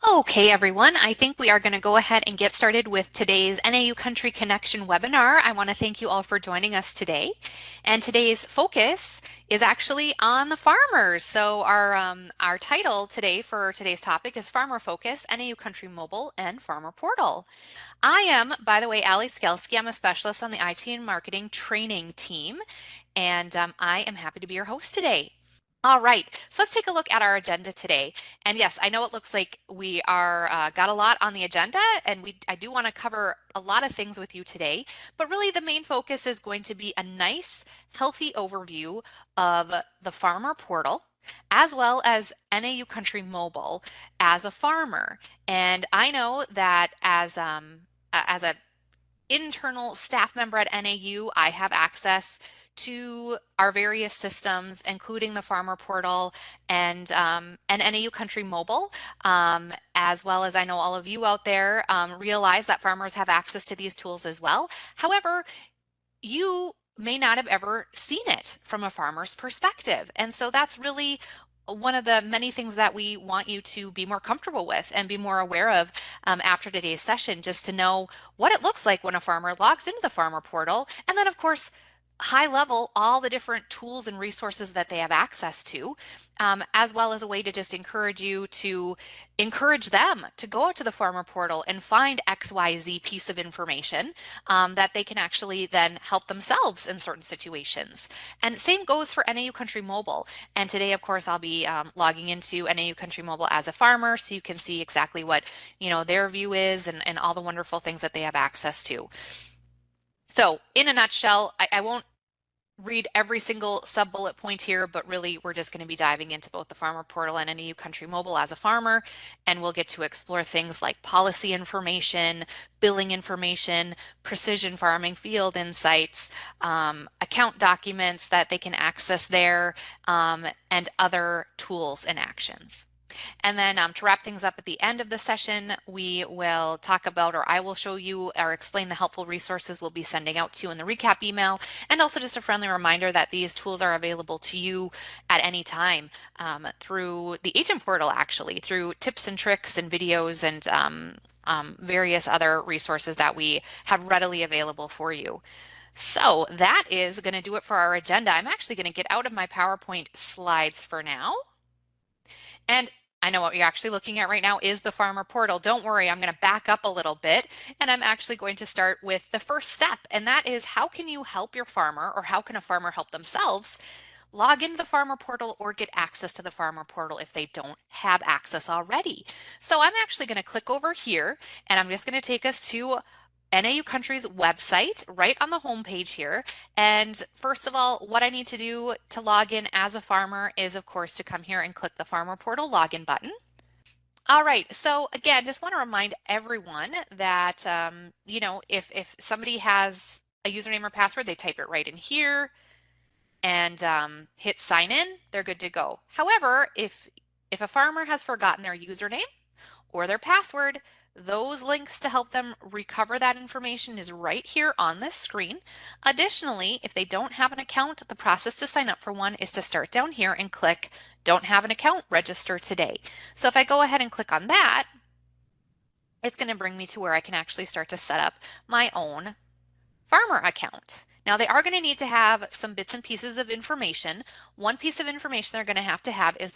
Okay, everyone, I think we are going to go ahead and get started with today's NAU Country Connection webinar. I want to thank you all for joining us today. And today's focus is actually on the farmers. So our title today for today's topic is Farmer Focus, NAU Country Mobile and Farmer Portal. I am, by the way, Skalsky. I'm a specialist on the IT and marketing training team, and I am happy to be your host today. All right, so let's take a look at our agenda today. And yes, I know it looks like we are got a lot on the agenda, and I do want to cover a lot of things with you today. But really, the main focus is going to be a nice, healthy overview of the farmer portal, as well as NAU Country Mobile as a farmer. And I know that as a internal staff member at NAU, I have access to our various systems, including the Farmer Portal and NAU Country Mobile, as well as I know all of you out there realize that farmers have access to these tools as well. However, you may not have ever seen it from a farmer's perspective. And so that's really one of the many things that we want you to be more comfortable with and be more aware of after today's session, just to know what it looks like when a farmer logs into the farmer portal. And then, of course, high level, all the different tools and resources that they have access to, as well as a way to just encourage them to go out to the farmer portal and find XYZ piece of information that they can actually then help themselves in certain situations. And same goes for NAU Country Mobile. And today, of course, I'll be logging into NAU Country Mobile as a farmer, so you can see exactly what their view is and all the wonderful things that they have access to. So in a nutshell, I won't read every single sub bullet point here, but really we're just going to be diving into both the Farmer Portal and NAU Country Mobile as a farmer, and we'll get to explore things like policy information, billing information, precision farming field insights, account documents that they can access there, and other tools and actions. And then to wrap things up at the end of the session, we will talk about, or I will show you or explain the helpful resources we'll be sending out to you in the recap email. And also just a friendly reminder that these tools are available to you at any time through the agent portal, actually, through tips and tricks and videos and various other resources that we have readily available for you. So that is going to do it for our agenda. I'm actually going to get out of my PowerPoint slides for now. And I know what you're actually looking at right now is the farmer portal. Don't worry, I'm going to back up a little bit, and I'm actually going to start with the first step, and that is how can you help your farmer, or how can a farmer help themselves log into the farmer portal or get access to the farmer portal if they don't have access already. So I'm actually going to click over here, and I'm just going to take us to NAU Country's website right on the home page here. And first of all, what I need to do to log in as a farmer is, of course, to come here and click the Farmer Portal login button. All right, so again, just want to remind everyone that, if somebody has a username or password, they type it right in here and hit sign in, they're good to go. However, if a farmer has forgotten their username or their password, those links to help them recover that information is right here on this screen. Additionally, if they don't have an account, the process to sign up for one is to start down here and click Don't have an account, register today. So if I go ahead and click on that, it's going to bring me to where I can actually start to set up my own farmer account. Now they are going to need to have some bits and pieces of information. One piece of information they're going to have is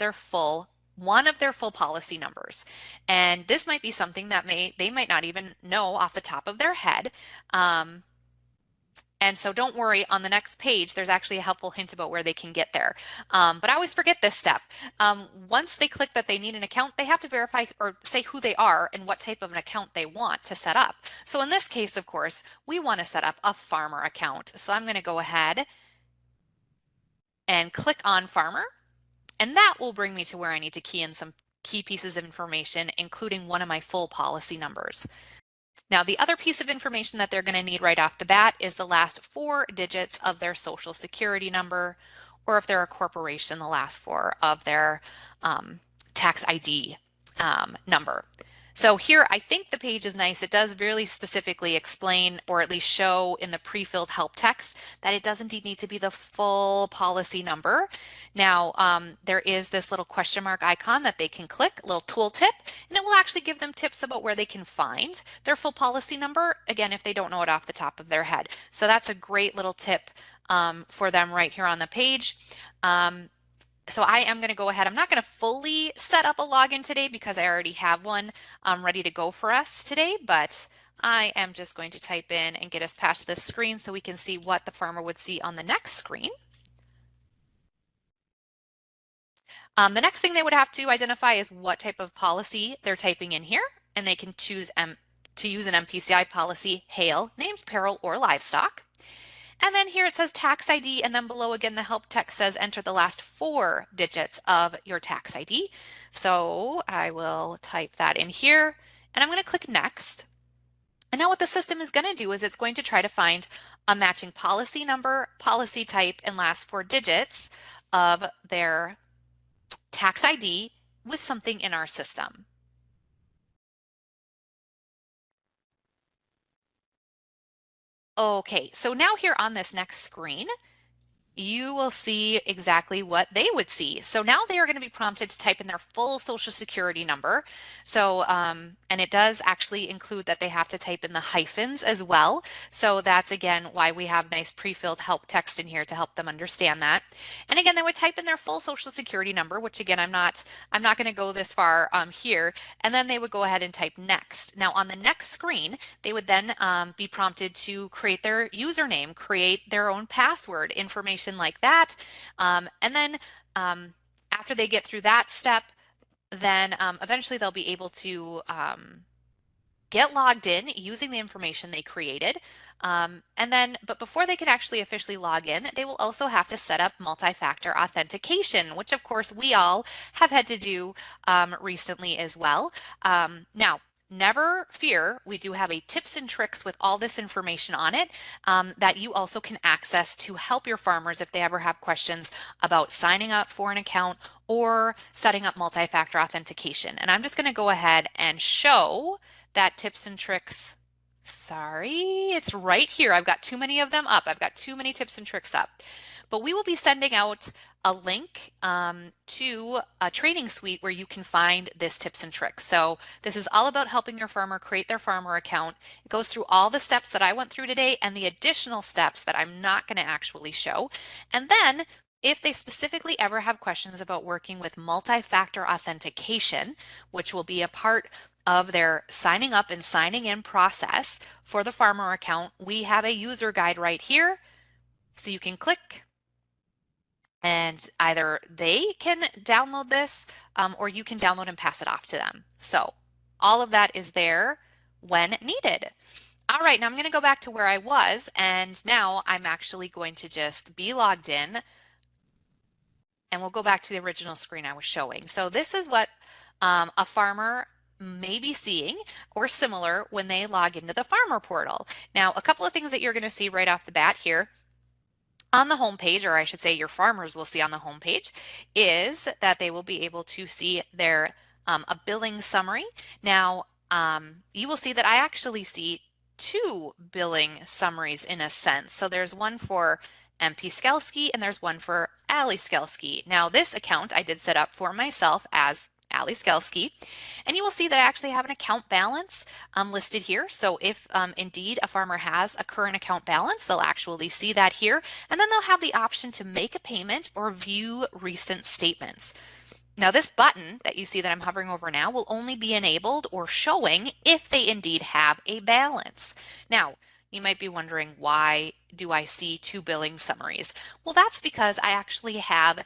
one of their full policy numbers. And this might be something that they might not even know off the top of their head. And so don't worry, on the next page, there's actually a helpful hint about where they can get there. But I always forget this step. Once they click that they need an account, they have to verify or say who they are and what type of an account they want to set up. So in this case, of course, we want to set up a farmer account. So I'm going to go ahead and click on farmer, and that will bring me to where I need to key in some key pieces of information, including one of my full policy numbers. Now, the other piece of information that they're going to need right off the bat is the last 4 digits of their social security number, or if they're a corporation, the last 4 of their tax ID number. So here, I think the page is nice. It does really specifically explain, or at least show in the pre-filled help text, that it does indeed need to be the full policy number. Now, there is this little question mark icon that they can click, a little tooltip, and it will actually give them tips about where they can find their full policy number, again, if they don't know it off the top of their head. So that's a great little tip for them right here on the page. So I am going to go ahead. I'm not going to fully set up a login today because I already have one ready to go for us today, but I am just going to type in and get us past this screen so we can see what the farmer would see on the next screen. The next thing they would have to identify is what type of policy they're typing in here, and they can choose to use an Mpci policy, hail, named peril, or livestock. And then here it says tax ID, and then below again the help text says enter the last 4 digits of your tax ID. So I will type that in here, and I'm going to click next. And now what the system is going to do is it's going to try to find a matching policy number, policy type, and last 4 digits of their tax ID with something in our system. Okay, so now here on this next screen, you will see exactly what they would see. So now they are going to be prompted to type in their full social security number. So, and it does actually include that they have to type in the hyphens as well. So that's again why we have nice pre-filled help text in here to help them understand that. And again, they would type in their full social security number, which again, I'm not going to go this far here. And then they would go ahead and type next. Now on the next screen, they would then be prompted to create their username, create their own password, information like that. And then after they get through that step, then eventually they'll be able to get logged in using the information they created. But before they can actually officially log in, they will also have to set up multi-factor authentication, which of course we all have had to do recently as well. Now, never fear, we do have a tips and tricks with all this information on it that you also can access to help your farmers if they ever have questions about signing up for an account or setting up multi-factor authentication. And I'm just going to go ahead and show that tips and tricks. Sorry, it's right here. I've got too many of them up. I've got too many tips and tricks up. But we will be sending out a link to a training suite where you can find this tips and tricks. So this is all about helping your farmer create their farmer account. It goes through all the steps that I went through today and the additional steps that I'm not going to actually show. And then if they specifically ever have questions about working with multi-factor authentication, which will be a part of their signing up and signing in process for the farmer account, we have a user guide right here. So you can click and either they can download this or you can download and pass it off to them. So all of that is there when needed. All right, now I'm going to go back to where I was, and now I'm actually going to just be logged in, and we'll go back to the original screen I was showing. So this is what a farmer may be seeing or similar when they log into the farmer portal. Now, a couple of things that you're going to see right off the bat here on the home page, or I should say your farmers will see on the home page, is that they will be able to see their a billing summary. Now, you will see that I actually see 2 billing summaries in a sense. So there's one for MP Skalsky and there's one for Ali Skalsky. Now this account I did set up for myself as Ali Skalsky, and you will see that I actually have an account balance listed here. So if indeed a farmer has a current account balance, they'll actually see that here, and then they'll have the option to make a payment or view recent statements. Now this button that you see that I'm hovering over now will only be enabled or showing if they indeed have a balance. Now, you might be wondering, why do I see 2 billing summaries? Well, that's because I actually have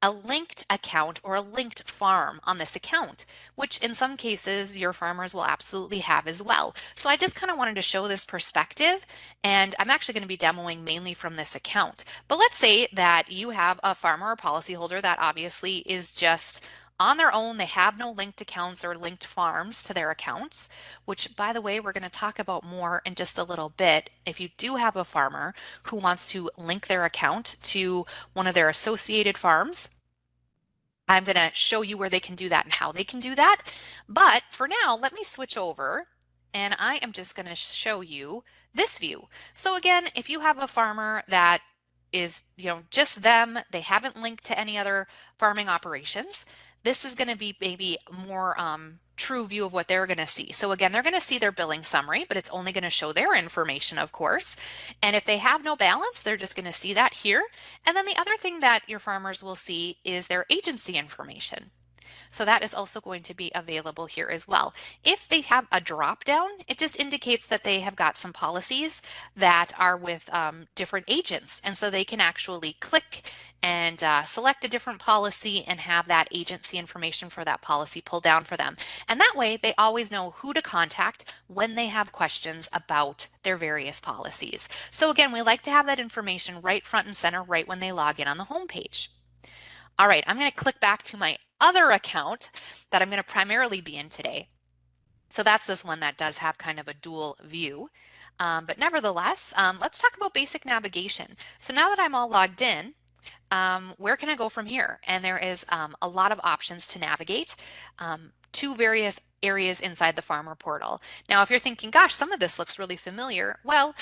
a linked account or a linked farm on this account, which in some cases your farmers will absolutely have as well. So I just kind of wanted to show this perspective, and I'm actually going to be demoing mainly from this account. But let's say that you have a farmer or policyholder that obviously is just on their own. They have no linked accounts or linked farms to their accounts, which by the way, we're going to talk about more in just a little bit. If you do have a farmer who wants to link their account to one of their associated farms, I'm going to show you where they can do that and how they can do that. But for now, let me switch over and I am just going to show you this view. So again, if you have a farmer that is, just them, they haven't linked to any other farming operations, this is going to be maybe more true view of what they're going to see. So again, they're going to see their billing summary, but it's only going to show their information, of course. And if they have no balance, they're just going to see that here. And then the other thing that your farmers will see is their agency information. So that is also going to be available here as well. If they have a drop down, it just indicates that they have got some policies that are with different agents. And so they can actually click and select a different policy and have that agency information for that policy pulled down for them. And that way they always know who to contact when they have questions about their various policies. So again, we like to have that information right front and center right when they log in on the home page. All right, I'm going to click back to my other account that I'm going to primarily be in today. So that's this one that does have kind of a dual view. But nevertheless, let's talk about basic navigation. So now that I'm all logged in, where can I go from here? And there is a lot of options to navigate to various areas inside the farmer portal. Now, if you're thinking, gosh, some of this looks really familiar, well,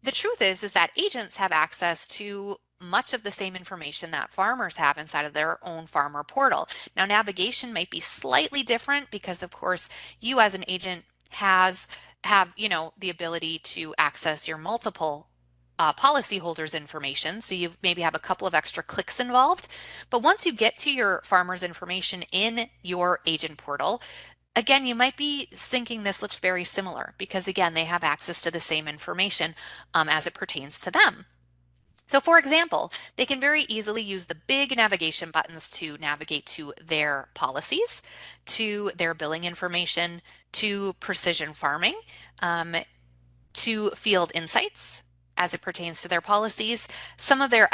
the truth is that agents have access to much of the same information that farmers have inside of their own farmer portal. Now, navigation might be slightly different because, of course, you as an agent have the ability to access your multiple policyholders information. So you maybe have a couple of extra clicks involved. But once you get to your farmer's information in your agent portal, again, you might be thinking this looks very similar because, again, they have access to the same information as it pertains to them. So for example, they can very easily use the big navigation buttons to navigate to their policies, to their billing information, to precision farming, to field insights as it pertains to their policies, some of their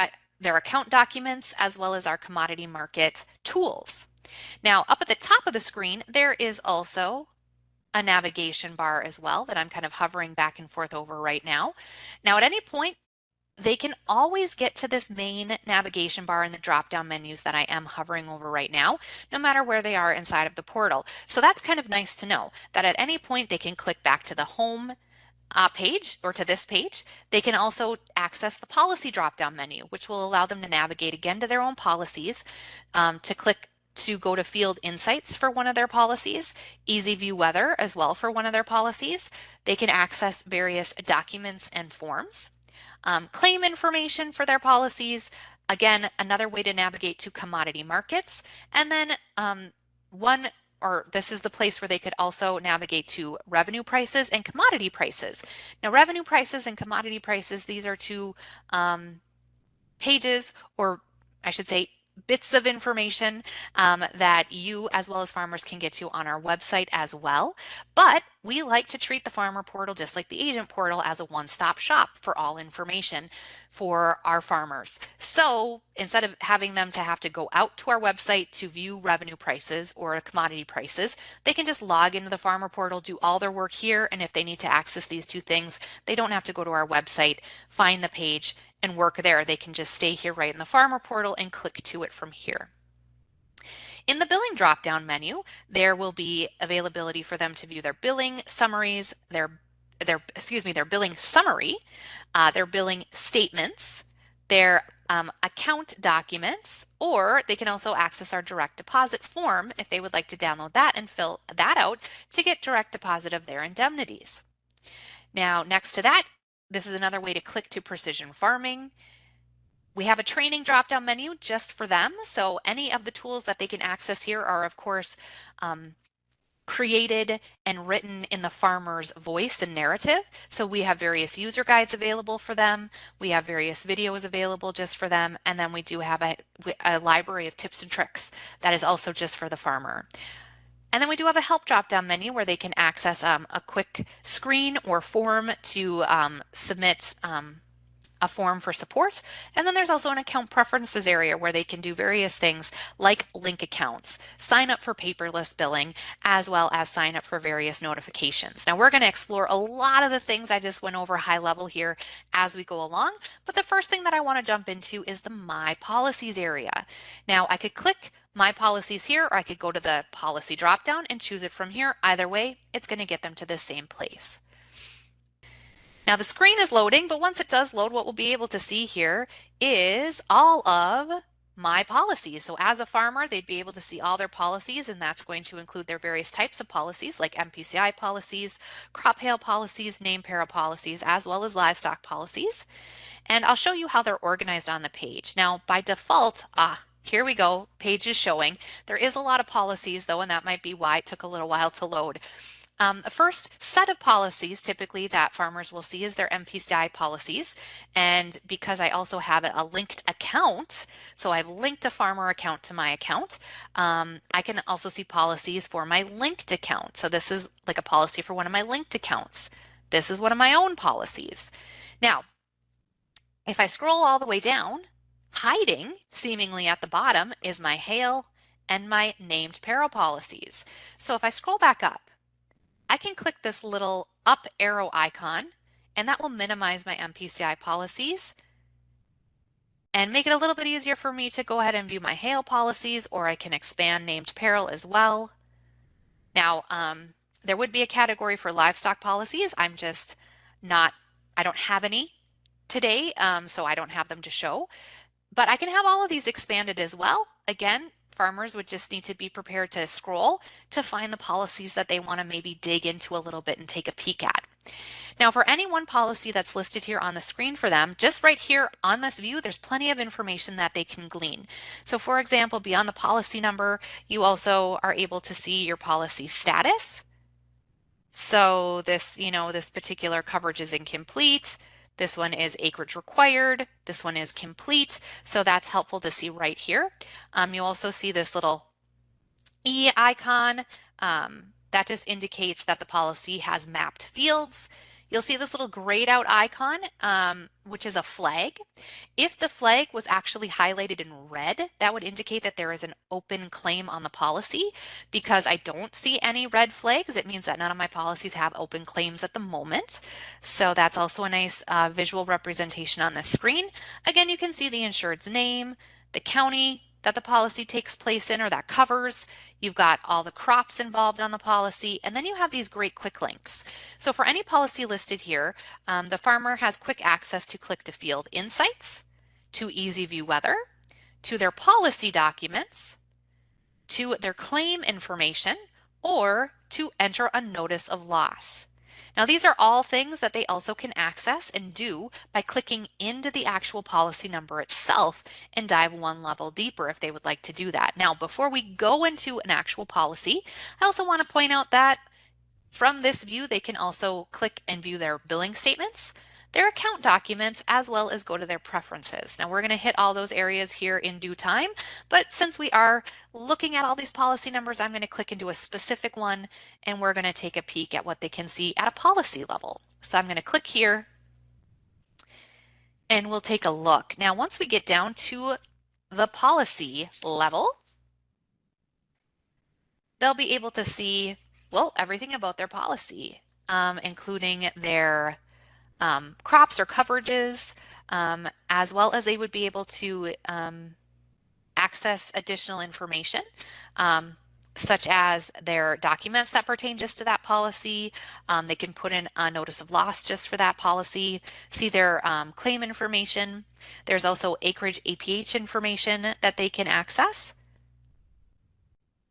account documents, as well as our commodity market tools. Now, up at the top of the screen, there is also a navigation bar as well that I'm kind of hovering back and forth over right now. Now, at any point, they can always get to this main navigation bar in the drop-down menus that I am hovering over right now, no matter where they are inside of the portal. So that's kind of nice to know that at any point they can click back to the home page or to this page. They can also access the policy drop-down menu, which will allow them to navigate again to their own policies, to click to go to field insights for one of their policies, easy view weather as well for one of their policies. They can access various documents and forms, claim information for their policies. Again, another way to navigate to commodity markets. And then this is the place where they could also navigate to revenue prices and commodity prices. Now, revenue prices and commodity prices, these are two pages, or I should say bits of information that you as well as farmers can get to on our website as well. But we like to treat the farmer portal just like the agent portal as a one-stop shop for all information for our farmers. So instead of having them to have to go out to our website to view revenue prices or commodity prices, they can just log into the farmer portal, do all their work here, and if they need to access these two things, they don't have to go to our website, find the page, and work there. They can just stay here right in the farmer portal and click to it from here. In the billing drop-down menu, there will be availability for them to view their billing summaries, their billing summary, their billing statements, their account documents, or they can also access our direct deposit form if they would like to download that and fill that out to get direct deposit of their indemnities. Now, next to that, this is another way to click to precision farming. We have a training drop-down menu just for them. So any of the tools that they can access here are, of course, created and written in the farmer's voice and narrative. So we have various user guides available for them. We have various videos available just for them. And then we do have a library of tips and tricks that is also just for the farmer. And then we do have a help drop-down menu where they can access a quick screen or form to submit a form for support. And then there's also an account preferences area where they can do various things like link accounts, sign up for paperless billing, as well as sign up for various notifications. Now we're going to explore a lot of the things I just went over high level here as we go along. But the first thing that I want to jump into is the My Policies area. Now I could click my policies here, or I could go to the policy dropdown and choose it from here. Either way, it's going to get them to the same place. Now the screen is loading, but once it does load, what we'll be able to see here is all of my policies. So as a farmer, they'd be able to see all their policies, and that's going to include their various types of policies like Mpci policies, crop hail policies, name para policies, as well as livestock policies. And I'll show you how they're organized on the page. Now by default, here we go, page is showing. There is a lot of policies though, and that might be why it took a little while to load. The first set of policies typically that farmers will see is their Mpci policies. And because I also have a linked account, so I've linked a farmer account to my account, I can also see policies for my linked account. So this is like a policy for one of my linked accounts. This is one of my own policies. Now, if I scroll all the way down, hiding seemingly at the bottom is my hail and my named para policies. So if I scroll back up, I can click this little up arrow icon, and that will minimize my Mpci policies and make it a little bit easier for me to go ahead and view my hail policies, or I can expand named peril as well. Now, there would be a category for livestock policies. I don't have any today, so I don't have them to show, but I can have all of these expanded as well. Again, farmers would just need to be prepared to scroll to find the policies that they want to maybe dig into a little bit and take a peek at. Now, for any one policy that's listed here on the screen for them, just right here on this view, there's plenty of information that they can glean. So for example, beyond the policy number, you also are able to see your policy status. So this particular coverage is incomplete. This one is acreage required. This one is complete. So that's helpful to see right here. You also see this little E icon. That just indicates that the policy has mapped fields. You'll see this little grayed out icon, which is a flag. If the flag was actually highlighted in red, that would indicate that there is an open claim on the policy. Because I don't see any red flags, it means that none of my policies have open claims at the moment. So that's also a nice visual representation on the screen. Again, you can see the insured's name, the county that the policy takes place in or that covers. You've got all the crops involved on the policy, and then you have these great quick links. So for any policy listed here, the farmer has quick access to click to field insights, to easy view weather, to their policy documents, to their claim information, or to enter a notice of loss. Now these are all things that they also can access and do by clicking into the actual policy number itself and dive one level deeper if they would like to do that. Now before we go into an actual policy, I also want to point out that from this view they can also click and view their billing statements, their account documents, as well as go to their preferences. Now we're going to hit all those areas here in due time, but since we are looking at all these policy numbers, I'm going to click into a specific one and we're going to take a peek at what they can see at a policy level. So I'm going to click here and we'll take a look. Now once we get down to the policy level, they'll be able to see, well, everything about their policy, including their crops or coverages, as well as they would be able to access additional information, such as their documents that pertain just to that policy. They can put in a notice of loss just for that policy, see their claim information. There's also acreage APH information that they can access,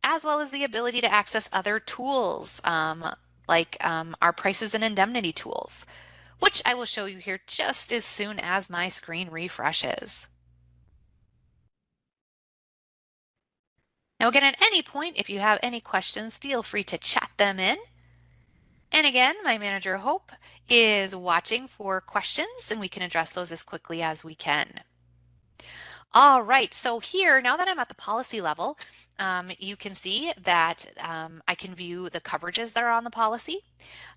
as well as the ability to access other tools like our prices and indemnity tools, which I will show you here just as soon as my screen refreshes. Now again, at any point, if you have any questions, feel free to chat them in. And again, my manager Hope is watching for questions and we can address those as quickly as we can. All right, so here, now that I'm at the policy level, you can see that I can view the coverages that are on the policy.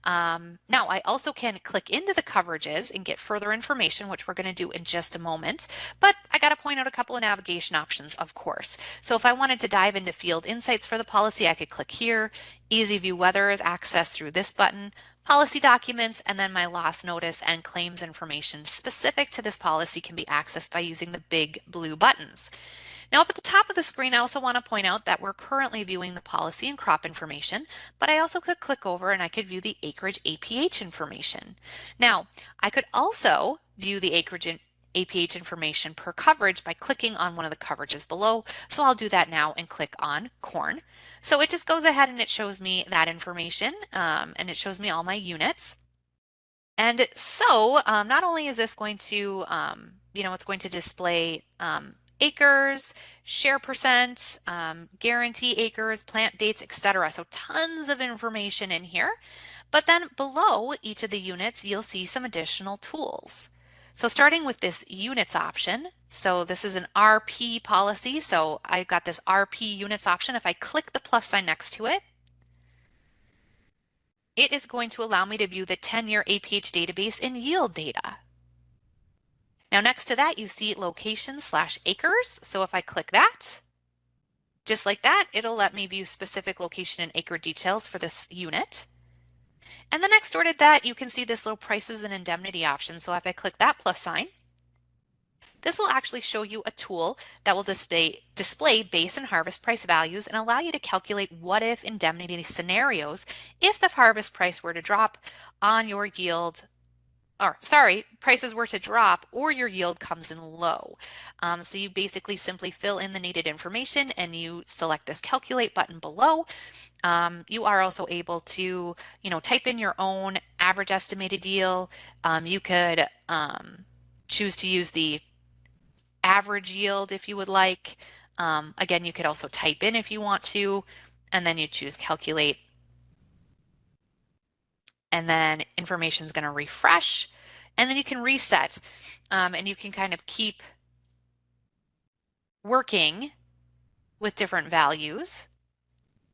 Now, I also can click into the coverages and get further information, which we're going to do in just a moment. But I got to point out a couple of navigation options, of course. So if I wanted to dive into field insights for the policy, I could click here. Easy View Weather is accessed through this button. Policy documents, and then my loss notice and claims information specific to this policy can be accessed by using the big blue buttons. Now up at the top of the screen, I also want to point out that we're currently viewing the policy and crop information, but I also could click over and I could view the acreage APH information. Now, I could also view the acreage and APH information per coverage by clicking on one of the coverages below. So I'll do that now and click on corn. So it just goes ahead and it shows me that information and it shows me all my units. And so not only is this going to, it's going to display acres, share percent, guarantee acres, plant dates, etc. So tons of information in here. But then below each of the units, you'll see some additional tools. So starting with this units option, so this is an RP policy. So I've got this RP units option. If I click the plus sign next to it, it is going to allow me to view the 10-year APH database and yield data. Now next to that, you see location/acres. So if I click that, just like that, it'll let me view specific location and acre details for this unit. And then next door to that, you can see this little prices and indemnity option. So if I click that plus sign, this will actually show you a tool that will display base and harvest price values and allow you to calculate what if indemnity scenarios if the harvest price were to drop on your yield, or sorry, prices were to drop or your yield comes in low. So you basically simply fill in the needed information and you select this calculate button below. You are also able to, type in your own average estimated yield. You could choose to use the average yield if you would like. Again, you could also type in if you want to, and then you choose calculate. And then information is going to refresh, and then you can reset, and you can kind of keep working with different values.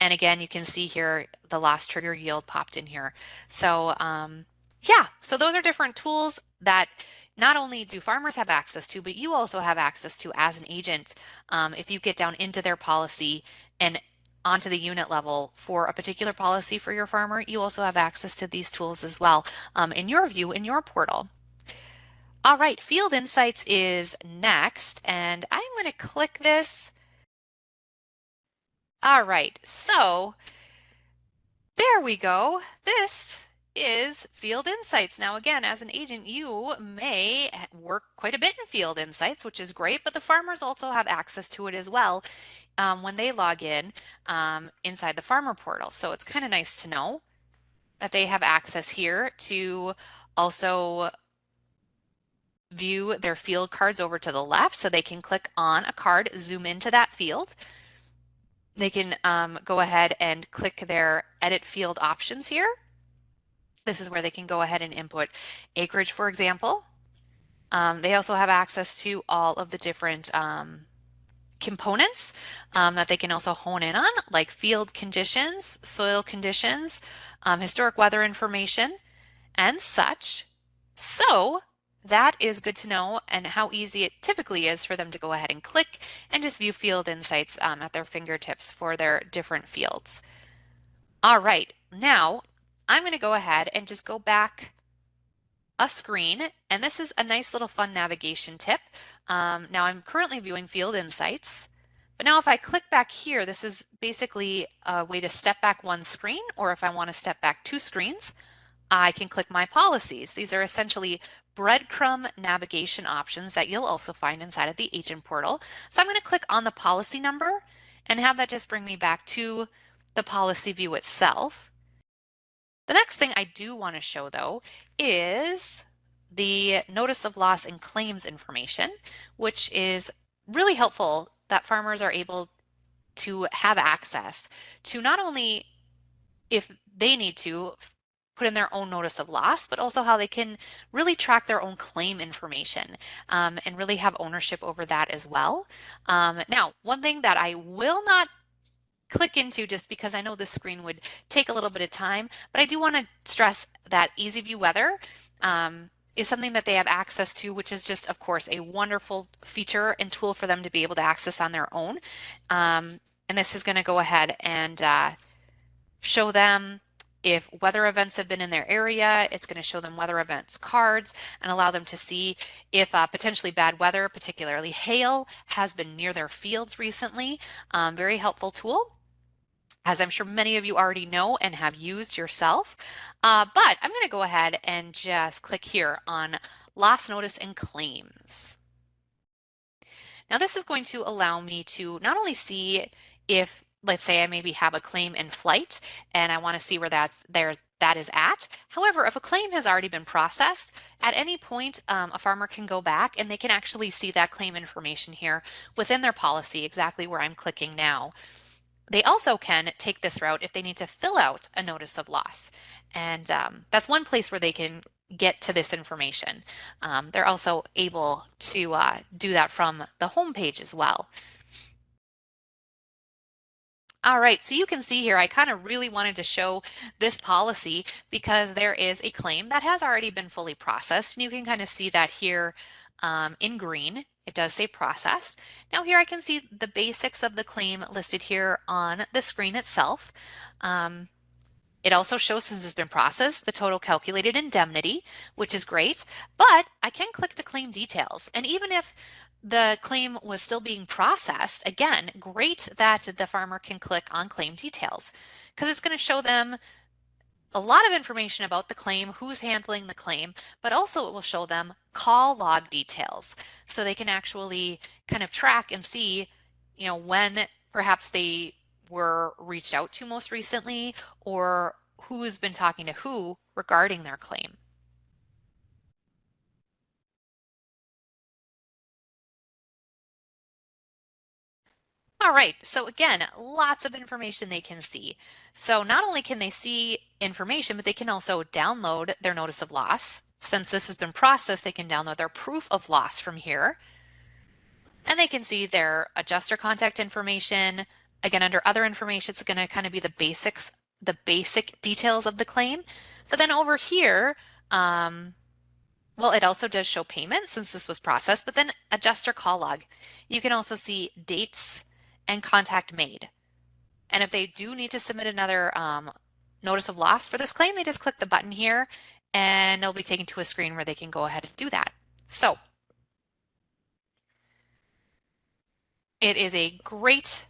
And again, you can see here the loss trigger yield popped in here. So yeah, so those are different tools that not only do farmers have access to, but you also have access to as an agent. If you get down into their policy and onto the unit level for a particular policy for your farmer, you also have access to these tools as well in your view in your portal. All right, Field Insights is next, and I'm going to click this. All right, so there we go. This is Field Insights. Now, again, as an agent, you may work quite a bit in Field Insights, which is great, but the farmers also have access to it as well when they log in inside the farmer portal. So it's kind of nice to know that they have access here to also view their field cards over to the left, so they can click on a card, zoom into that field. They can go ahead and click their edit field options here. This is where they can go ahead and input acreage, for example. They also have access to all of the different components that they can also hone in on, like field conditions, soil conditions, historic weather information, and such. So that is good to know, and how easy it typically is for them to go ahead and click and just view field insights at their fingertips for their different fields. All right, now I'm going to go ahead and just go back a screen, and this is a nice little fun navigation tip. Now I'm currently viewing Field Insights, but now if I click back here, this is basically a way to step back one screen, or if I want to step back two screens, I can click My Policies. These are essentially breadcrumb navigation options that you'll also find inside of the agent portal. So I'm going to click on the policy number and have that just bring me back to the policy view itself. The next thing I do want to show though is the notice of loss and claims information, which is really helpful that farmers are able to have access to, not only if they need to put in their own notice of loss, but also how they can really track their own claim information and really have ownership over that as well. Now, one thing that I will not click into, just because I know this screen would take a little bit of time, but I do want to stress that Easy View Weather is something that they have access to, which is just, of course, a wonderful feature and tool for them to be able to access on their own. And this is going to go ahead and show them if weather events have been in their area, it's going to show them weather events cards and allow them to see if potentially bad weather, particularly hail, has been near their fields recently. Very helpful tool, as I'm sure many of you already know and have used yourself. But I'm going to go ahead and just click here on loss notice and claims. Now this is going to allow me to not only see if, let's say I maybe have a claim in flight and I want to see where that is at. However, if a claim has already been processed, at any point a farmer can go back and they can actually see that claim information here within their policy, exactly where I'm clicking now. They also can take this route if they need to fill out a notice of loss. And that's one place where they can get to this information. They're also able to do that from the home page as well. All right, so you can see here, I kind of really wanted to show this policy because there is a claim that has already been fully processed. And you can kind of see that here in green. It does say processed. Now here I can see the basics of the claim listed here on the screen itself. It also shows, since it's been processed, the total calculated indemnity, which is great, but I can click to claim details. And even if the claim was still being processed, again, great that the farmer can click on claim details because it's going to show them a lot of information about the claim, who's handling the claim, but also it will show them call log details so they can actually kind of track and see, when perhaps they were reached out to most recently or who's been talking to who regarding their claim. All right, so again, lots of information they can see. So not only can they see information, but they can also download their notice of loss. Since this has been processed, they can download their proof of loss from here. And they can see their adjuster contact information. Again, under other information, it's going to kind of be the basics, the basic details of the claim. But then over here, well, it also does show payment since this was processed, but then adjuster call log. You can also see dates and contact made. And if they do need to submit another notice of loss for this claim, they just click the button here and they'll be taken to a screen where they can go ahead and do that. So it is a great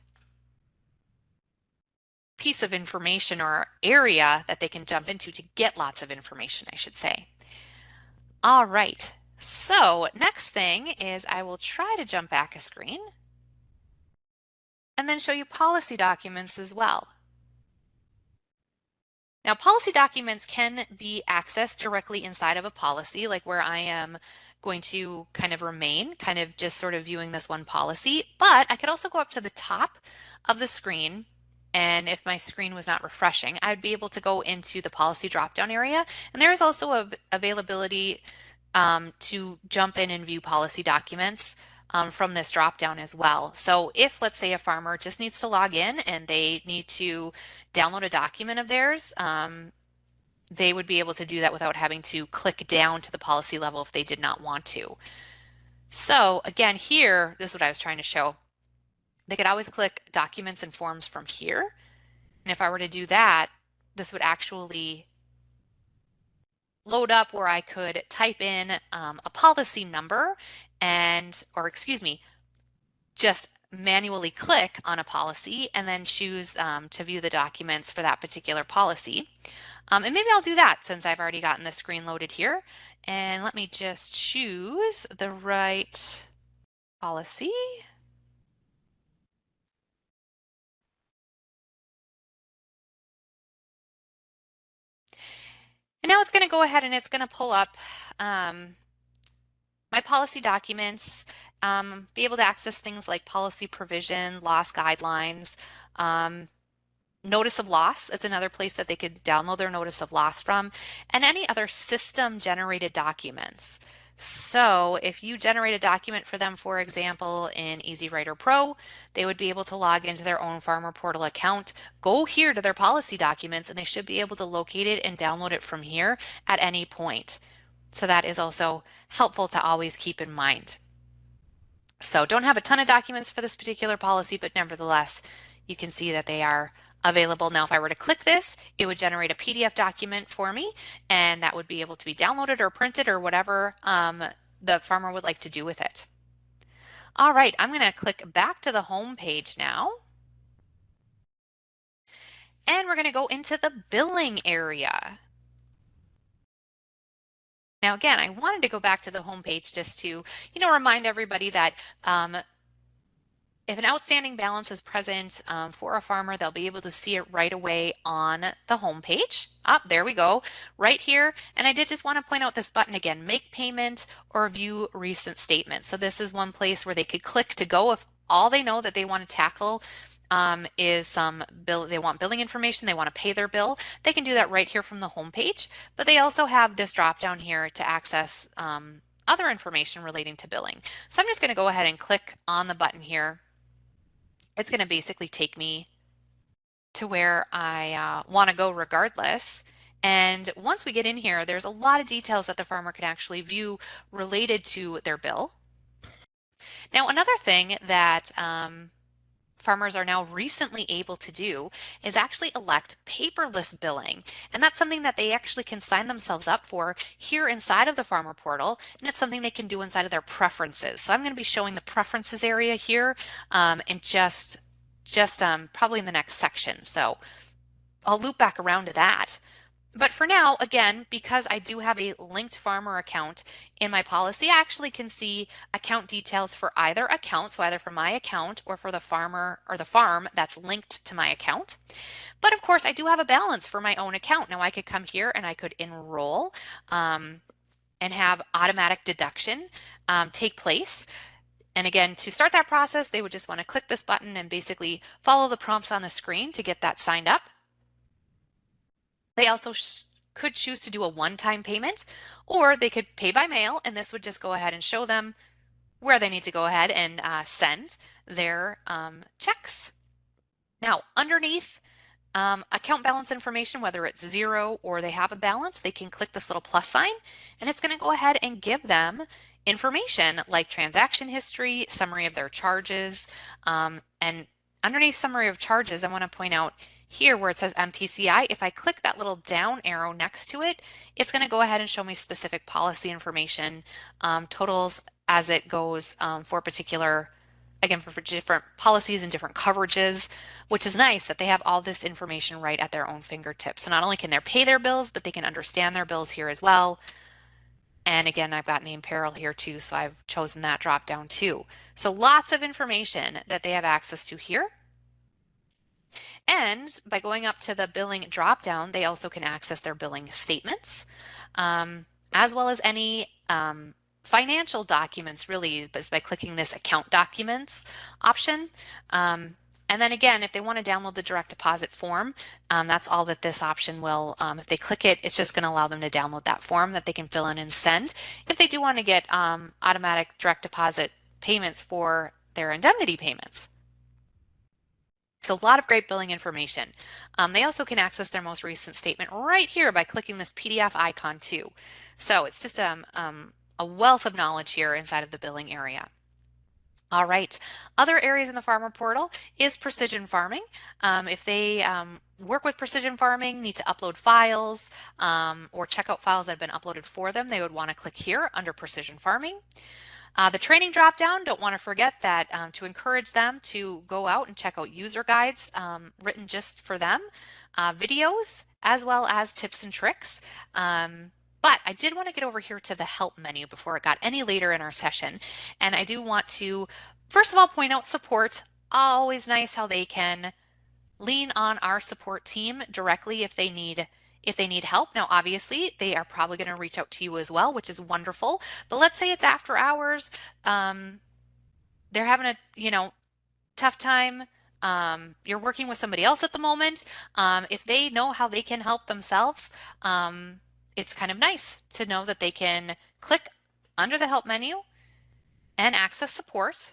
piece of information or area that they can jump into to get lots of information, I should say. All right, so next thing is I will try to jump back a screen and then show you policy documents as well. Now, policy documents can be accessed directly inside of a policy, like where I am going to kind of remain, kind of just sort of viewing this one policy, but I could also go up to the top of the screen, and if my screen was not refreshing, I'd be able to go into the policy drop-down area, and there is also availability to jump in and view policy documents from this drop-down as well. So if, let's say, a farmer just needs to log in and they need to download a document of theirs, they would be able to do that without having to click down to the policy level if they did not want to. So again, here, this is what I was trying to show. They could always click documents and forms from here. And if I were to do that, this would actually load up where I could type in a policy number or excuse me, just manually click on a policy and then choose to view the documents for that particular policy. And maybe I'll do that since I've already gotten the screen loaded here. And let me just choose the right policy. And now it's going to go ahead and it's going to pull up my policy documents, be able to access things like policy provision, loss guidelines, notice of loss. It's another place that they could download their notice of loss from, and any other system generated documents. So if you generate a document for them, for example, in EasyWriter Pro, they would be able to log into their own Farmer Portal account, go here to their policy documents, and they should be able to locate it and download it from here at any point. So that is also helpful to always keep in mind. So don't have a ton of documents for this particular policy, but nevertheless, you can see that they are available. Now, if I were to click this, it would generate a PDF document for me, and that would be able to be downloaded or printed or whatever the farmer would like to do with it. All right, I'm going to click back to the home page now. And we're going to go into the billing area. Now, again, I wanted to go back to the home page just to, remind everybody that if an outstanding balance is present for a farmer, they'll be able to see it right away on the home page. There we go, right here. And I did just want to point out this button again, make payment or view recent statements. So this is one place where they could click to go if all they know that they want to tackle is some bill, they want billing information, they want to pay their bill. They can do that right here from the home page, but they also have this drop down here to access other information relating to billing. So I'm just going to go ahead and click on the button here. It's going to basically take me to where I want to go regardless. And once we get in here, there's a lot of details that the farmer can actually view related to their bill. Now, another thing that farmers are now recently able to do is actually elect paperless billing. And that's something that they actually can sign themselves up for here inside of the farmer portal. And it's something they can do inside of their preferences. So I'm going to be showing the preferences area here and just probably in the next section. So I'll loop back around to that. But for now, again, because I do have a linked farmer account in my policy, I actually can see account details for either account, so either for my account or for the farmer or the farm that's linked to my account. But of course, I do have a balance for my own account. Now I could come here and I could enroll and have automatic deduction take place. And again, to start that process, they would just want to click this button and basically follow the prompts on the screen to get that signed up. They also could choose to do a one-time payment, or they could pay by mail, and this would just go ahead and show them where they need to go ahead and send their checks. Now, underneath account balance information, whether it's zero or they have a balance, they can click this little plus sign, and it's going to go ahead and give them information like transaction history, summary of their charges, and underneath summary of charges, I want to point out here where it says Mpci, if I click that little down arrow next to it, it's going to go ahead and show me specific policy information, totals as it goes for particular, again, for different policies and different coverages, which is nice that they have all this information right at their own fingertips. So not only can they pay their bills, but they can understand their bills here as well. And again, I've got name peril here too, so I've chosen that drop down too. So lots of information that they have access to here. And by going up to the billing drop down, they also can access their billing statements, as well as any financial documents, really, by clicking this account documents option. And then again, if they want to download the direct deposit form, that's all that this option will, if they click it, it's just going to allow them to download that form that they can fill in and send. If they do want to get automatic direct deposit payments for their indemnity payments. So a lot of great billing information. They also can access their most recent statement right here by clicking this PDF icon too. So it's just a wealth of knowledge here inside of the billing area. All right, other areas in the farmer portal is precision farming. If they work with precision farming, need to upload files or check out files that have been uploaded for them, they would want to click here under precision farming. The training dropdown, don't want to forget that to encourage them to go out and check out user guides written just for them, videos, as well as tips and tricks. But I did want to get over here to the help menu before it got any later in our session. And I do want to, first of all, point out support. Always nice how they can lean on our support team directly if they need help. Now, obviously, they are probably going to reach out to you as well, which is wonderful. But let's say it's after hours. They're having a, tough time. You're working with somebody else at the moment. If they know how they can help themselves, it's kind of nice to know that they can click under the help menu and access support.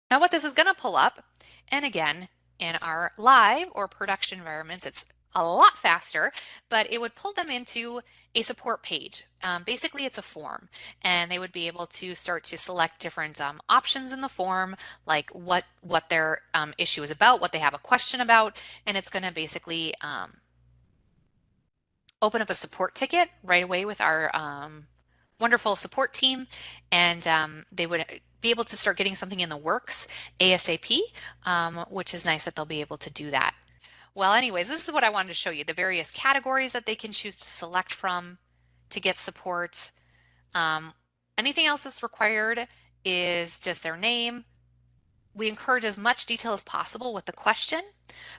Now what this is going to pull up, and again, in our live or production environments, it's a lot faster, but it would pull them into a support page. Basically, it's a form, and they would be able to start to select different options in the form, like what their issue is about, what they have a question about, and it's going to basically open up a support ticket right away with our wonderful support team, and they would be able to start getting something in the works ASAP, which is nice that they'll be able to do that. Well, anyways, this is what I wanted to show you, the various categories that they can choose to select from to get support. Um, Anything else that's required is just their name. We encourage as much detail as possible with the question.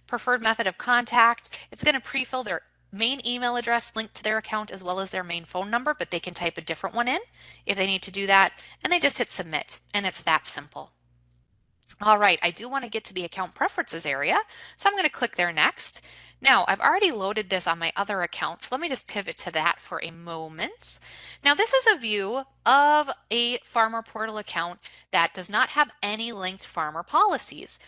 Preferred method of contact, it's going to pre-fill their main email address linked to their account as well as their main phone number, but they can type a different one in if they need to do that, and they just hit submit, and it's that simple. All right, I do want to get to the account preferences area, so I'm going to click there next. Now, I've already loaded this on my other account, so let me just pivot to that for a moment. Now, this is a view of a farmer portal account that does not have any linked farmer policies,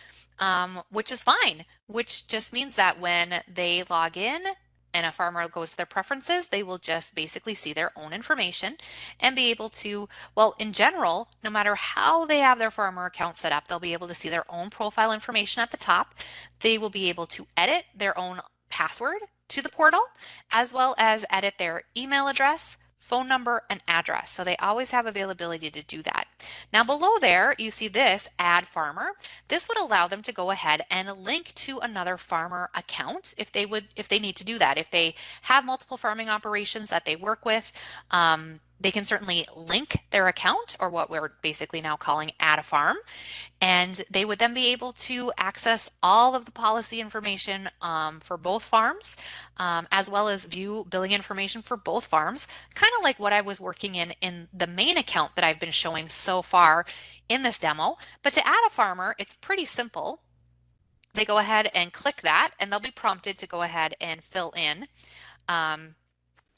which is fine, which just means that when they log in and a farmer goes to their preferences, they will just basically see their own information and be able to, well, in general, no matter how they have their farmer account set up, they'll be able to see their own profile information at the top. They will be able to edit their own password to the portal, as well as edit their email address, phone number, and address. So they always have availability to do that. Now below there, you see this add farmer. This would allow them to go ahead and link to another farmer account if they need to do that. If they have multiple farming operations that they work with, they can certainly link their account, or what we're basically now calling add a farm, and they would then be able to access all of the policy information for both farms, as well as view billing information for both farms, kind of like what I was working in the main account that I've been showing so far in this demo. But to add a farmer, it's pretty simple. They go ahead and click that, and they'll be prompted to go ahead and fill in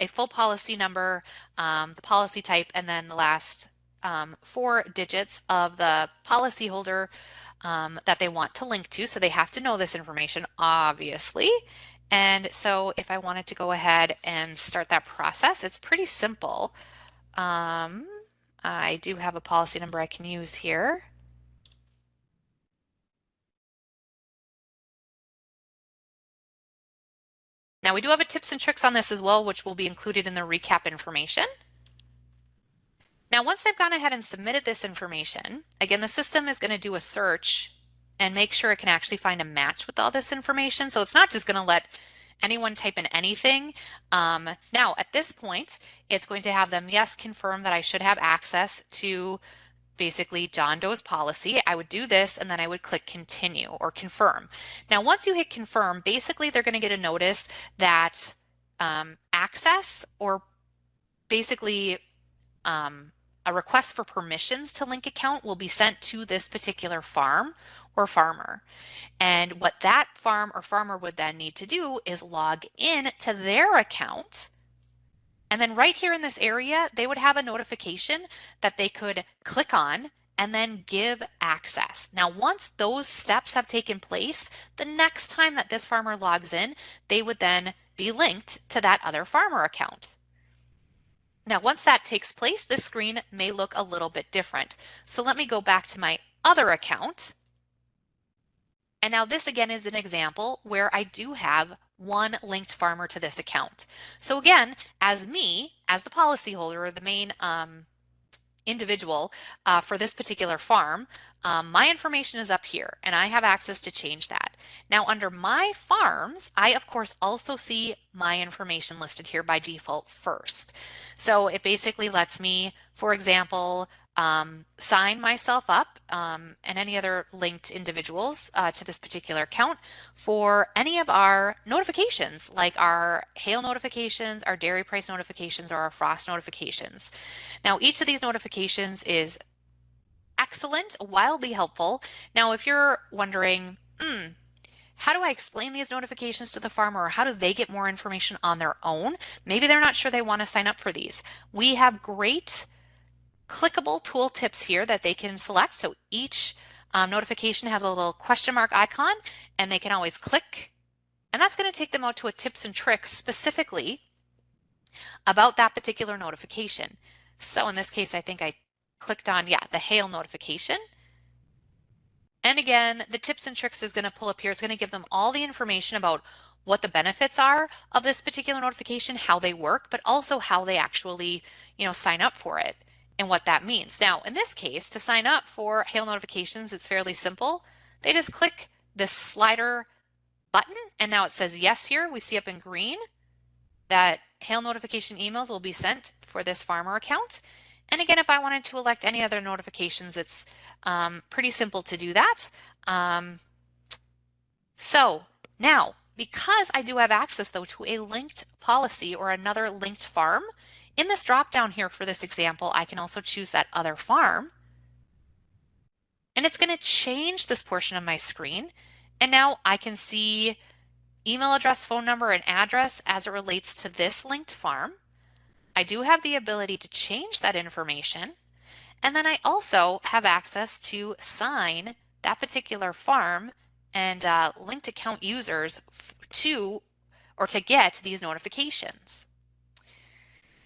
a full policy number, the policy type, and then the last 4 digits of the policyholder that they want to link to. So they have to know this information, obviously. And so if I wanted to go ahead and start that process, it's pretty simple. I do have a policy number I can use here. Now we do have a tips and tricks on this as well, which will be included in the recap information. Now, once they've gone ahead and submitted this information, again, the system is going to do a search and make sure it can actually find a match with all this information. So it's not just going to let anyone type in anything. Now, at this point, it's going to have them, yes, confirm that I should have access to basically John Doe's policy. I would do this, and then I would click continue or confirm. Now, once you hit confirm, basically they're going to get a notice that access, or basically a request for permissions to link account, will be sent to this particular farm or farmer. And what that farm or farmer would then need to do is log in to their account. And then right here in this area, they would have a notification that they could click on and then give access. Now, once those steps have taken place, the next time that this farmer logs in, they would then be linked to that other farmer account. Now, once that takes place, this screen may look a little bit different. So let me go back to my other account. And now this again is an example where I do have one linked farmer to this account. So again, as me, as the policyholder, or the main individual for this particular farm, my information is up here and I have access to change that. Now under my farms, I of course also see my information listed here by default first. So it basically lets me, for example, sign myself up and any other linked individuals to this particular account for any of our notifications, like our hail notifications, our dairy price notifications, or our frost notifications. Now, each of these notifications is excellent, wildly helpful. Now, if you're wondering, how do I explain these notifications to the farmer, or how do they get more information on their own? Maybe they're not sure they want to sign up for these. We have great clickable tool tips here that they can select. So each notification has a little question mark icon, and they can always click And that's going to take them out to a tips and tricks specifically about that particular notification. So in this case, I think I clicked on, yeah, the hail notification. And again, the tips and tricks is going to pull up here. It's going to give them all the information about what the benefits are of this particular notification, how they work, but also how they actually, sign up for it and what that means. Now, in this case, to sign up for hail notifications, it's fairly simple. They just click this slider button, and now it says yes here. We see up in green that hail notification emails will be sent for this farmer account. And again, if I wanted to elect any other notifications, it's pretty simple to do that. So now, because I do have access though to a linked policy or another linked farm, in this drop down here for this example, I can also choose that other farm. And it's going to change this portion of my screen. And now I can see email address, phone number, and address as it relates to this linked farm. I do have the ability to change that information. And then I also have access to sign that particular farm and linked account users to get these notifications.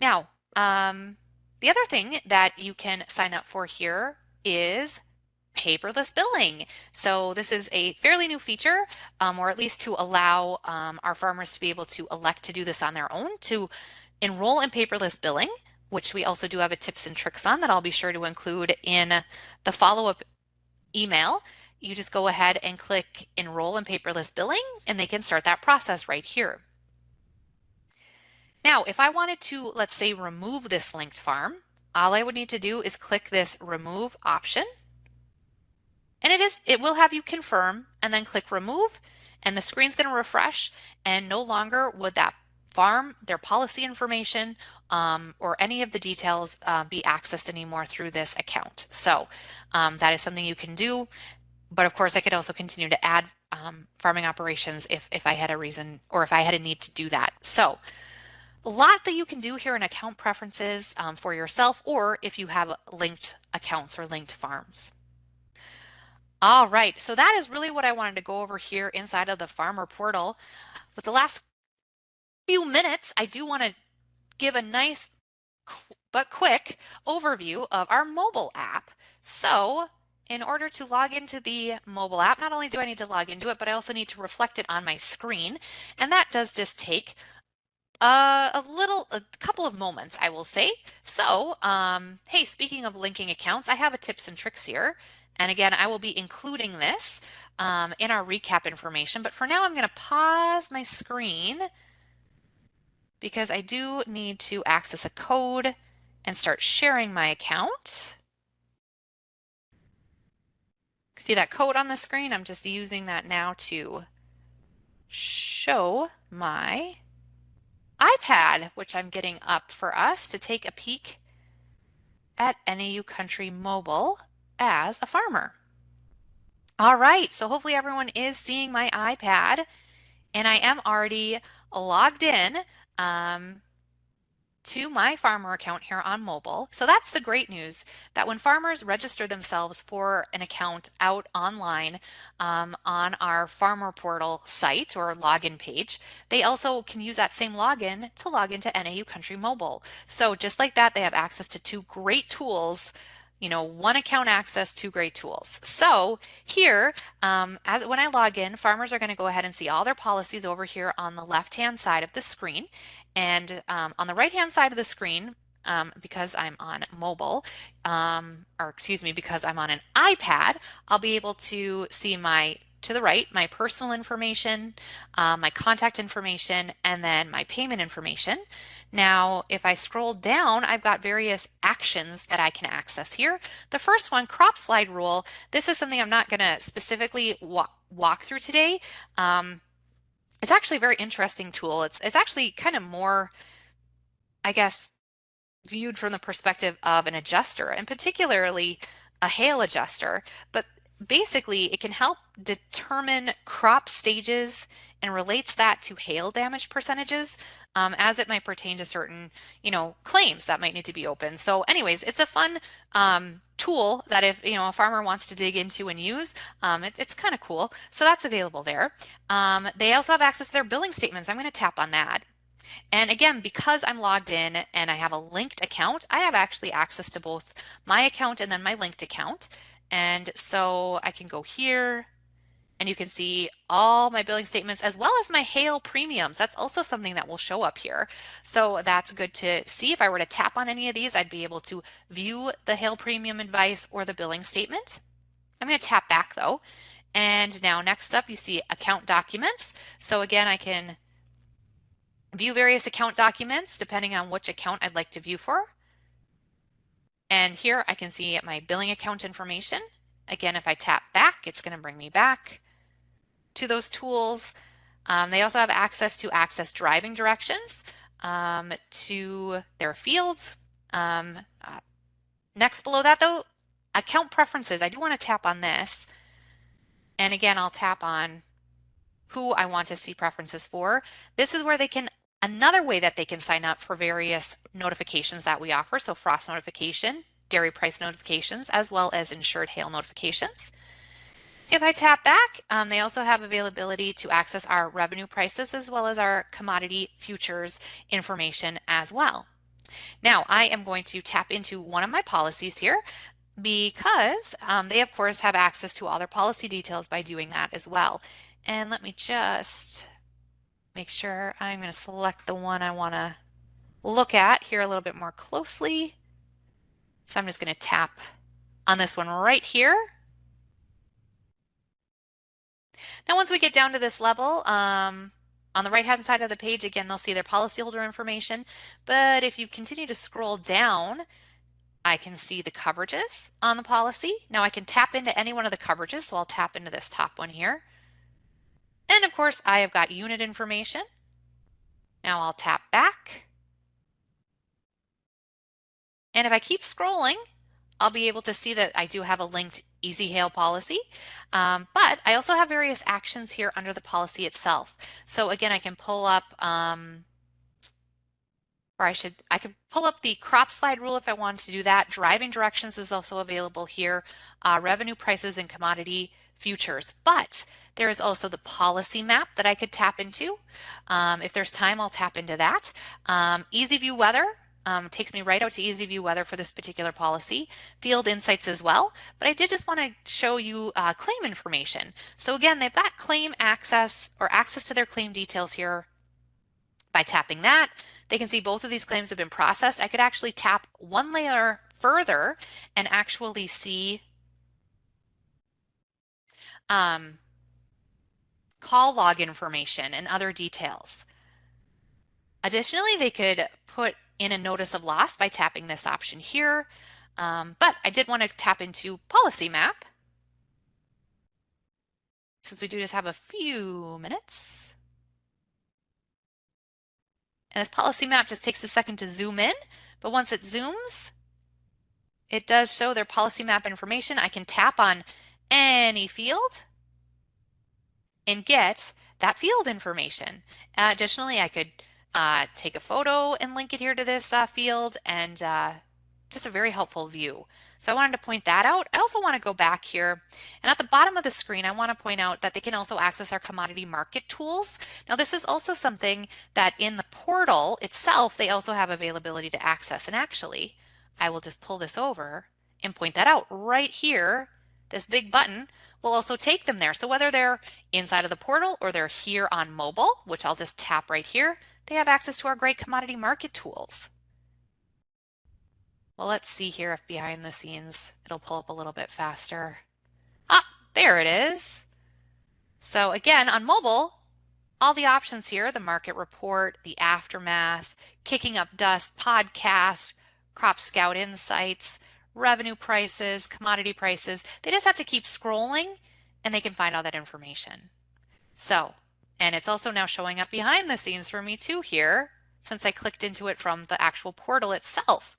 Now, the other thing that you can sign up for here is paperless billing. So this is a fairly new feature, or at least to allow our farmers to be able to elect to do this on their own, to enroll in paperless billing, which we also do have a tips and tricks on that I'll be sure to include in the follow-up email. You just go ahead and click enroll in paperless billing, and they can start that process right here. Now, if I wanted to, let's say, remove this linked farm, all I would need to do is click this remove option. And it will have you confirm and then click remove, and the screen's going to refresh, and no longer would that farm, their policy information, or any of the details be accessed anymore through this account. So that is something you can do. But of course, I could also continue to add farming operations if I had a reason or if I had a need to do that. So a lot that you can do here in account preferences for yourself, or if you have linked accounts or linked farms. All right, so that is really what I wanted to go over here inside of the farmer portal. With the last few minutes, I do want to give a nice but quick overview of our mobile app. So in order to log into the mobile app, not only do I need to log into it, but I also need to reflect it on my screen. And that does just take a couple of moments, I will say. So, hey, speaking of linking accounts, I have a tips and tricks here. And again, I will be including this in our recap information. But for now, I'm going to pause my screen because I do need to access a code and start sharing my account. See that code on the screen? I'm just using that now to show my iPad, which I'm getting up for us to take a peek at NAU Country Mobile as a farmer. All right, so hopefully everyone is seeing my iPad, and I am already logged in to my farmer account here on mobile. So that's the great news, that when farmers register themselves for an account out online on our farmer portal site or login page, they also can use that same login to log into NAU Country Mobile. So just like that, they have access to two great tools, one account access, two great tools. So here, when I log in, farmers are going to go ahead and see all their policies over here on the left-hand side of the screen. And on the right-hand side of the screen, because I'm on mobile, because I'm on an iPad, I'll be able to see to the right, my personal information, my contact information, and then my payment information. Now, if I scroll down, I've got various actions that I can access here. The first one, crop slide rule. This is something I'm not going to specifically walk through today. It's actually a very interesting tool. It's actually kind of more, I guess, viewed from the perspective of an adjuster, and particularly a hail adjuster. But basically, it can help determine crop stages and relates that to hail damage percentages as it might pertain to certain, claims that might need to be open. So anyways, it's a fun tool that if a farmer wants to dig into and use, it's kind of cool. So that's available there. They also have access to their billing statements. I'm going to tap on that. And again, because I'm logged in and I have a linked account, I have actually access to both my account and then my linked account. And so I can go here and you can see all my billing statements as well as my hail premiums. That's also something that will show up here. So that's good to see. If I were to tap on any of these, I'd be able to view the hail premium advice or the billing statement. I'm going to tap back though. And now next up, you see account documents. So again, I can view various account documents depending on which account I'd like to view for. And here I can see my billing account information. Again, if I tap back, it's going to bring me back to those tools. They also have access to access driving directions to their fields. Next below that though, account preferences. I do want to tap on this. And again, I'll tap on who I want to see preferences for. This is where they can, another way that they can sign up for various notifications that we offer. So frost notification, dairy price notifications, as well as insured hail notifications. If I tap back, they also have availability to access our revenue prices as well as our commodity futures information as well. Now I am going to tap into one of my policies here because they of course have access to all their policy details by doing that as well. And let me just make sure I'm going to select the one I want to look at here a little bit more closely. So I'm just going to tap on this one right here. Now, once we get down to this level, on the right-hand side of the page, again, they'll see their policyholder information. But if you continue to scroll down, I can see the coverages on the policy. Now I can tap into any one of the coverages. So I'll tap into this top one here. And of course, I have got unit information. Now I'll tap back. And if I keep scrolling, I'll be able to see that I do have a linked Easy Hail policy, but I also have various actions here under the policy itself. So again, I can pull up, I could pull up the crop slide rule if I wanted to do that. Driving directions is also available here, revenue prices and commodity futures, but there is also the policy map that I could tap into. If there's time, I'll tap into that. Easy View Weather. Takes me right out to Easy View Weather for this particular policy. Field Insights as well, but I did just want to show you claim information. So again, they've got claim access or access to their claim details here. By tapping that, they can see both of these claims have been processed. I could actually tap one layer further and actually see call log information and other details. Additionally, they could put in a notice of loss by tapping this option here, but I did want to tap into policy map since we do just have a few minutes. And this policy map just takes a second to zoom in, but once it zooms, it does show their policy map information. I can tap on any field and get that field information. Additionally, I could take a photo and link it here to this field, and just a very helpful view. So I wanted to point that out. I also want to go back here, and at the bottom of the screen, I want to point out that they can also access our commodity market tools. Now this is also something that in the portal itself, they also have availability to access. And actually, I will just pull this over and point that out right here. This big button will also take them there. So whether they're inside of the portal or they're here on mobile, which I'll just tap right here, they have access to our great commodity market tools. Well, let's see here if behind the scenes it'll pull up a little bit faster. Ah, there it is. So again, on mobile, all the options here, the market report, the aftermath, kicking up dust, podcast, crop scout insights, revenue prices, commodity prices, they just have to keep scrolling and they can find all that information. So, and it's also now showing up behind the scenes for me too here, since I clicked into it from the actual portal itself.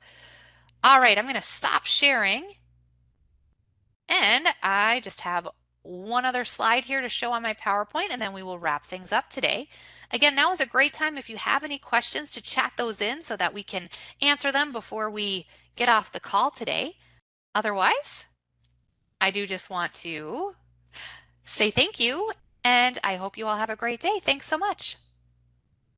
All right, I'm going to stop sharing. And I just have one other slide here to show on my PowerPoint, and then we will wrap things up today. Again, now is a great time if you have any questions to chat those in so that we can answer them before we get off the call today. Otherwise, I do just want to say thank you, and I hope you all have a great day. Thanks so much.